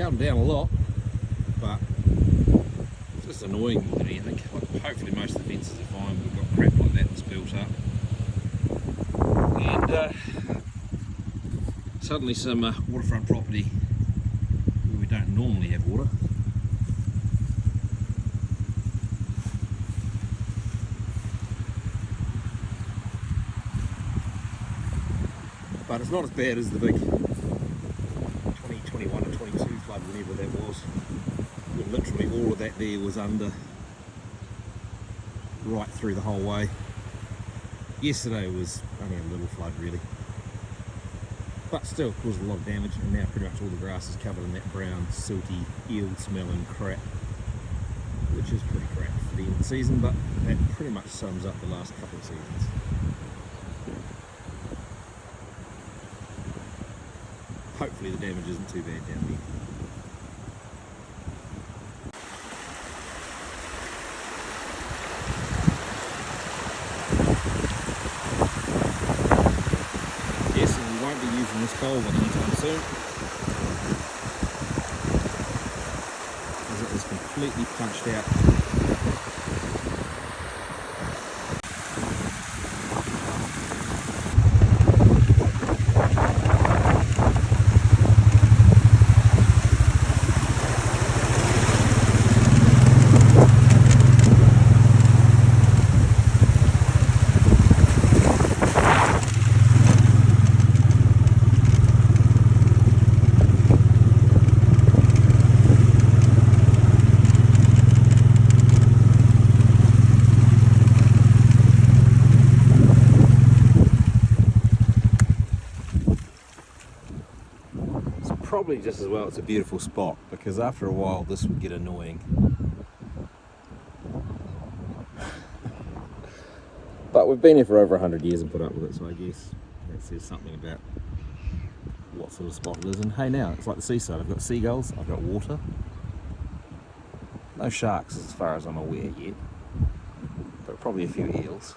come down a lot, but it's just annoying more than anything. Like, hopefully most of the fences are fine, but we've got crap like that that's built up. And suddenly some waterfront property where we don't normally have water. But it's not as bad as the big 2021 or 22 flood, whenever that was. When literally all of that there was under right through the whole way. Yesterday was only a little flood really. But still caused a lot of damage, and now pretty much all the grass is covered in that brown, silty, eel smelling crap. Which is pretty crap for the end of the season, but that pretty much sums up the last couple of seasons. Hopefully the damage isn't too bad down there. Yes, and we won't be using this culvert anytime soon, as it is completely punched out. Probably just as well it's a beautiful spot, because after a while this would get annoying. But we've been here for over 100 years and put up with it, so I guess that says something about what sort of spot it is. And hey, now it's like the seaside. I've got seagulls, I've got water. No sharks as far as I'm aware yet, but probably a few eels.